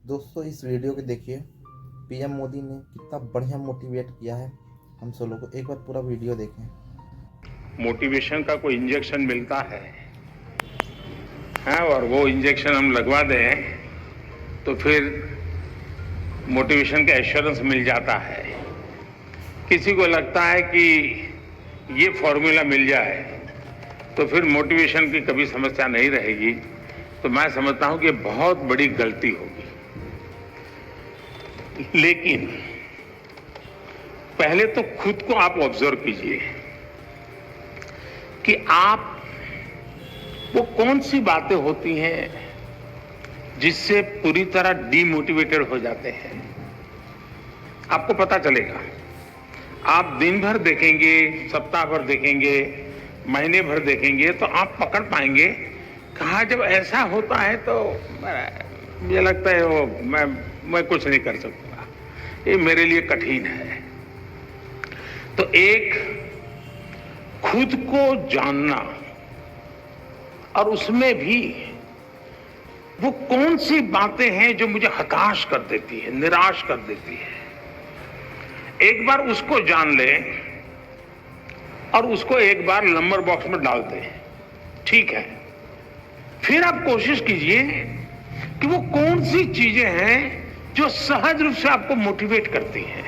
दोस्तों इस वीडियो को देखिए, पीएम मोदी ने कितना बढ़िया मोटिवेट किया है हम सब लोगों को। एक बार पूरा वीडियो देखें। मोटिवेशन का कोई इंजेक्शन मिलता है और वो इंजेक्शन हम लगवा दें तो फिर मोटिवेशन का एश्योरेंस मिल जाता है। किसी को लगता है कि ये फॉर्मूला मिल जाए तो फिर मोटिवेशन की कभी समस्या नहीं रहेगी। तो मैं समझता हूं कि बहुत बड़ी गलती होगी। लेकिन पहले तो खुद को आप ऑब्जर्व कीजिए कि आप वो कौन सी बातें होती हैं जिससे पूरी तरह डीमोटिवेटेड हो जाते हैं। आपको पता चलेगा। आप दिन भर देखेंगे, सप्ताह भर देखेंगे, महीने भर देखेंगे तो आप पकड़ पाएंगे कहा जब ऐसा होता है तो मुझे लगता है वो मैं कुछ नहीं कर सकता, ये मेरे लिए कठिन है। तो एक खुद को जानना और उसमें भी वो कौन सी बातें हैं जो मुझे हताश कर देती है, निराश कर देती है, एक बार उसको जान ले और उसको एक बार नंबर बॉक्स में डाल दे। ठीक है, फिर आप कोशिश कीजिए कि वो कौन सी चीजें हैं जो सहज रूप से आपको मोटिवेट करती हैं।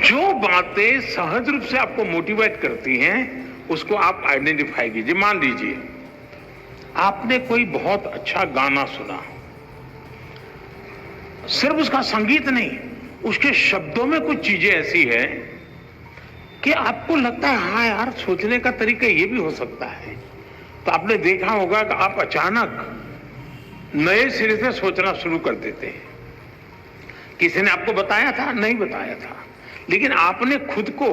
जो बातें सहज रूप से आपको मोटिवेट करती हैं उसको आप आइडेंटिफाई कीजिए। मान लीजिए आपने कोई बहुत अच्छा गाना सुना, सिर्फ उसका संगीत नहीं, उसके शब्दों में कुछ चीजें ऐसी है कि आपको लगता है हाँ यार, सोचने का तरीका ये भी हो सकता है। तो आपने देखा होगा कि आप अचानक नए सिरे से सोचना शुरू कर देते हैं। किसी ने आपको बताया था? नहीं बताया था, लेकिन आपने खुद को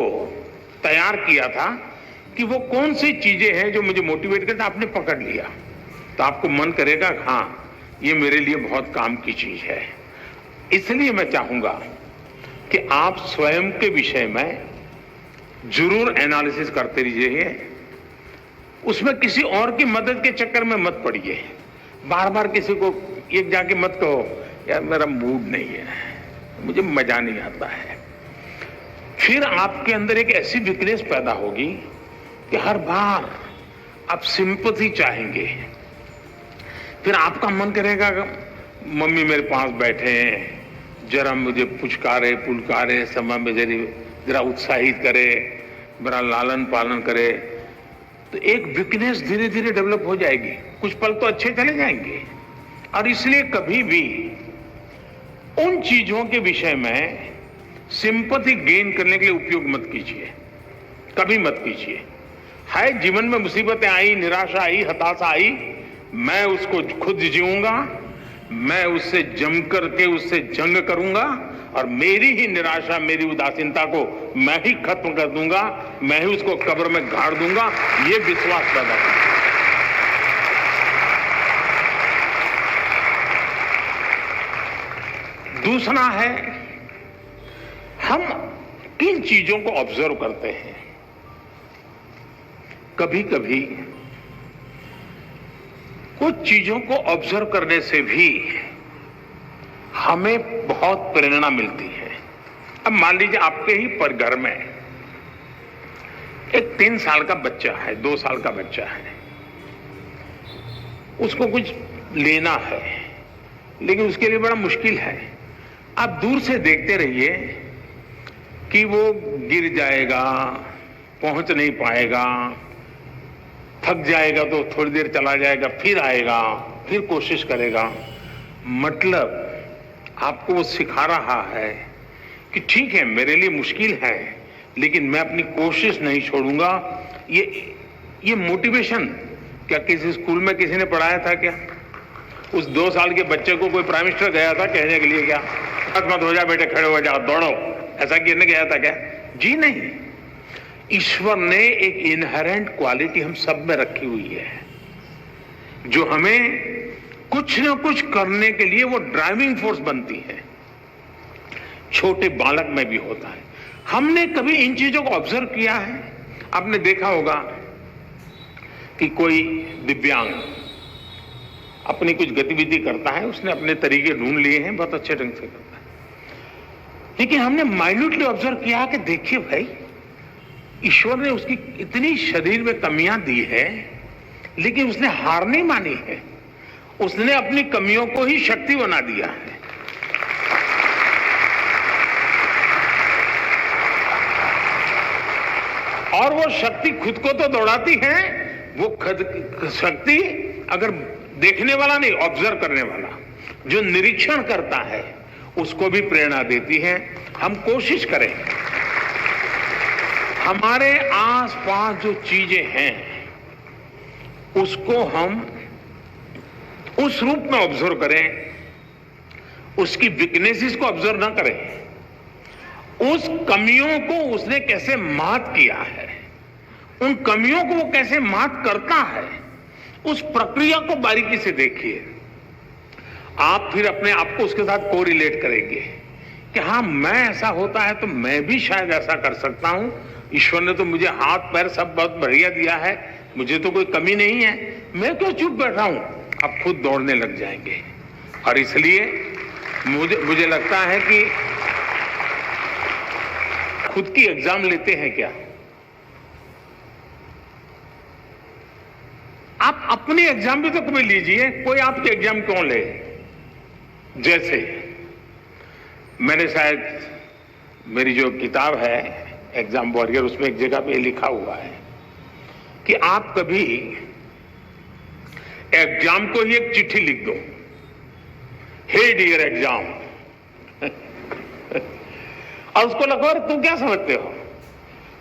तैयार किया था कि वो कौन सी चीजें हैं जो मुझे मोटिवेट करता, आपने पकड़ लिया तो आपको मन करेगा हाँ ये मेरे लिए बहुत काम की चीज है। इसलिए मैं चाहूंगा कि आप स्वयं के विषय में जरूर एनालिसिस करते रहिए। उसमें किसी और की मदद के चक्कर में मत पड़िए। बार बार किसी को एक जाके मत कहो यार मेरा मूड नहीं है, मुझे मजा नहीं आता है। फिर आपके अंदर एक ऐसी वीकनेस पैदा होगी कि हर बार आप सिंपैथी चाहेंगे। फिर आपका मन करेगा मम्मी मेरे पास बैठे हैं, जरा मुझे पुचकारे पुलकारे, समय में जरा उत्साहित करे, मेरा लालन पालन करे। तो एक वीकनेस धीरे धीरे डेवलप हो जाएगी। कुछ पल तो अच्छे चले जाएंगे। और इसलिए कभी भी उन चीजों के विषय में सिंपैथी गेन करने के लिए उपयोग मत कीजिए, कभी मत कीजिए। है जीवन में मुसीबतें आई, निराशा आई, हताशा आई, मैं उसको खुद जीऊंगा, मैं उससे जम करके उससे जंग करूंगा और मेरी ही निराशा, मेरी उदासीनता को मैं ही खत्म कर दूंगा, मैं ही उसको कब्र में गाड़ दूंगा। ये विश्वास पैदा करें। दूसरा है, हम किन चीजों को ऑब्जर्व करते हैं। कभी कभी कुछ चीजों को ऑब्जर्व करने से भी हमें बहुत प्रेरणा मिलती है। अब मान लीजिए आपके ही पर घर में एक 3 साल का बच्चा है, 2 साल का बच्चा है, उसको कुछ लेना है लेकिन उसके लिए बड़ा मुश्किल है। आप दूर से देखते रहिए कि वो गिर जाएगा, पहुंच नहीं पाएगा, थक जाएगा तो थोड़ी देर चला जाएगा, फिर आएगा, फिर कोशिश करेगा। मतलब आपको वो सिखा रहा है कि ठीक है मेरे लिए मुश्किल है लेकिन मैं अपनी कोशिश नहीं छोड़ूंगा। ये मोटिवेशन क्या किसी स्कूल में किसी ने पढ़ाया था क्या? उस 2 साल के बच्चे को कोई प्राइम मिनिस्टर गया था कहने के लिए क्या मत हो जा बेटे, खड़े हो जाओ, दौड़ो, ऐसा कहने गया था क्या? जी नहीं। ईश्वर ने एक इनहेरेंट क्वालिटी हम सब में रखी हुई है जो हमें कुछ ना कुछ करने के लिए वो ड्राइविंग फोर्स बनती है। छोटे बालक में भी होता है। हमने कभी इन चीजों को ऑब्जर्व किया है? आपने देखा होगा कि कोई दिव्यांग अपनी कुछ गतिविधि करता है, उसने अपने तरीके ढूंढ लिए हैं, बहुत अच्छे ढंग से करता है। लेकिन हमने माइन्यूटली ऑब्जर्व किया कि देखिए भाई, ईश्वर ने उसकी इतनी शरीर में कमियां दी है, लेकिन उसने हार नहीं मानी है, उसने अपनी कमियों को ही शक्ति बना दिया है। और वो शक्ति खुद को तो दौड़ाती है, वो खुद शक्ति अगर देखने वाला नहीं, ऑब्जर्व करने वाला जो निरीक्षण करता है उसको भी प्रेरणा देती है। हम कोशिश करें हमारे आसपास जो चीजें हैं उसको हम उस रूप में ऑब्जर्व करें, उसकी वीकनेसेस को ऑब्जर्व ना करें, उस कमियों को उसने कैसे मात किया है, उन कमियों को वो कैसे मात करता है, उस प्रक्रिया को बारीकी से देखिए। आप फिर अपने आप को उसके साथ कोरिलेट करेंगे कि हाँ, मैं ऐसा होता है तो मैं भी शायद ऐसा कर सकता हूं। ईश्वर ने तो मुझे हाथ पैर सब बहुत बढ़िया दिया है, मुझे तो कोई कमी नहीं है, मैं क्यों चुप बैठा हूं। आप खुद दौड़ने लग जाएंगे। और इसलिए मुझे लगता है कि खुद की एग्जाम लेते हैं क्या? आप अपनी एग्जाम भी तो कभी लीजिए, कोई आपकी एग्जाम क्यों ले? जैसे मैंने शायद मेरी जो किताब है एग्जाम वॉरियर, उसमें एक जगह पे लिखा हुआ है कि आप कभी एग्जाम को ही एक चिट्ठी लिख दो, हे डियर एग्जाम, और उसको लगो तुम क्या समझते हो,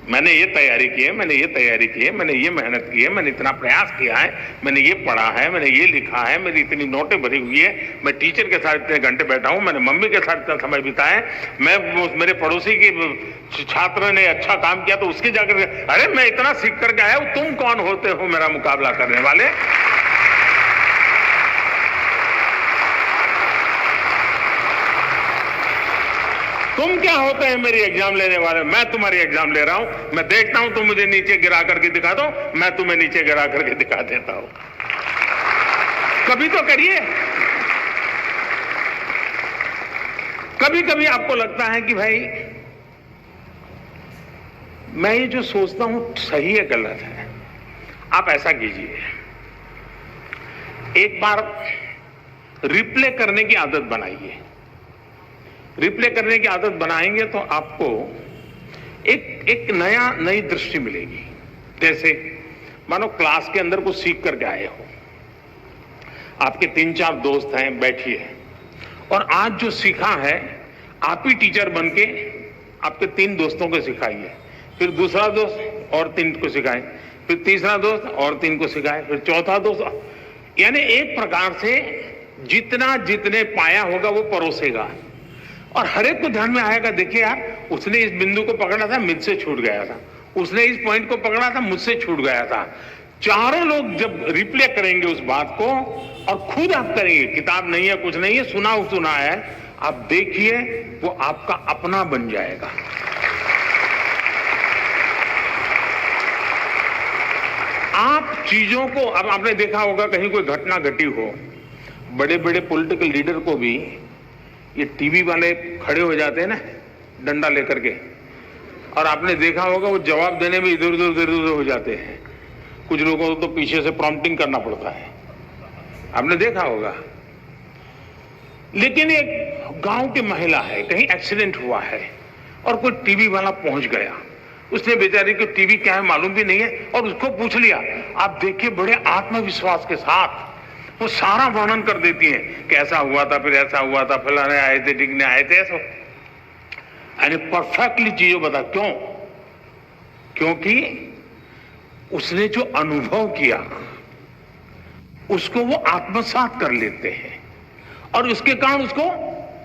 मैंने ये तैयारी की है, मैंने ये तैयारी की है, मैंने ये मेहनत की है, मैंने इतना प्रयास किया है, मैंने ये पढ़ा है, मैंने ये लिखा है, मेरी इतनी नोटें भरी हुई है, मैं टीचर के साथ इतने घंटे बैठा हूं, मैंने मम्मी के साथ इतना समय बिताया है, मैं मेरे पड़ोसी की छात्र ने अच्छा काम किया तो उसके जाकर, अरे मैं इतना सीख करके आया हूं, तुम कौन होते हो मेरा मुकाबला करने वाले? तुम क्या होते हैं मेरी एग्जाम लेने वाले? मैं तुम्हारी एग्जाम ले रहा हूं, मैं देखता हूं तुम मुझे नीचे गिरा करके दिखा दो, मैं तुम्हें नीचे गिरा करके दिखा देता हूं। कभी तो करिए। कभी कभी आपको लगता है कि भाई मैं ये जो सोचता हूं सही है गलत है, आप ऐसा कीजिए, एक बार रिप्ले करने की आदत बनाइए। रिप्ले करने की आदत बनाएंगे तो आपको एक नई दृष्टि मिलेगी। जैसे मानो क्लास के अंदर कुछ सीख करके आए हो, आपके 3-4 दोस्त हैं, बैठिए और आज जो सीखा है आप ही टीचर बन के आपके 3 दोस्तों को सिखाइए, फिर दूसरा दोस्त और 3 को सिखाए, फिर तीसरा दोस्त और 3 को सिखाए, फिर चौथा दोस्त, यानी एक प्रकार से जितने पाया होगा वो परोसेगा और हर एक को ध्यान में आएगा, देखिए यार उसने इस बिंदु को पकड़ा था, मुझसे छूट गया था, उसने इस पॉइंट को पकड़ा था, मुझसे छूट गया था। चारों लोग जब रिप्ले करेंगे उस बात को और खुद आप करेंगे, किताब नहीं है, कुछ नहीं है, सुना है, आप देखिए वो आपका अपना बन जाएगा। आप चीजों को, अब आपने देखा होगा कहीं कोई घटना घटी हो, बड़े बड़े पॉलिटिकल लीडर को भी ये टीवी वाले खड़े हो जाते हैं ना डंडा लेकर के, और आपने देखा होगा वो जवाब देने में इधर उधर हो जाते हैं। कुछ लोगों को तो पीछे से प्रॉम्प्टिंग करना पड़ता है, आपने देखा होगा। लेकिन एक गांव की महिला है, कहीं एक्सीडेंट हुआ है और कोई टीवी वाला पहुंच गया, उसने बेचारी को टीवी क्या है मालूम भी नहीं है और उसको पूछ लिया। आप देखिए बड़े आत्मविश्वास के साथ वो सारा वर्णन कर देती है कि ऐसा हुआ था, फिर ऐसा हुआ था, फलाने आए थे, डिगने आए थे, ऐसा, यानी परफेक्टली चीजों बता। क्यों? क्योंकि उसने जो अनुभव किया उसको वो आत्मसात कर लेते हैं और उसके कारण उसको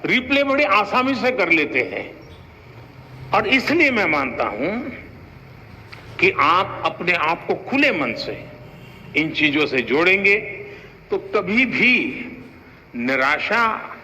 रिप्ले बड़ी आसानी से कर लेते हैं। और इसलिए मैं मानता हूं कि आप अपने आप को खुले मन से इन चीजों से जोड़ेंगे तो कभी भी निराशा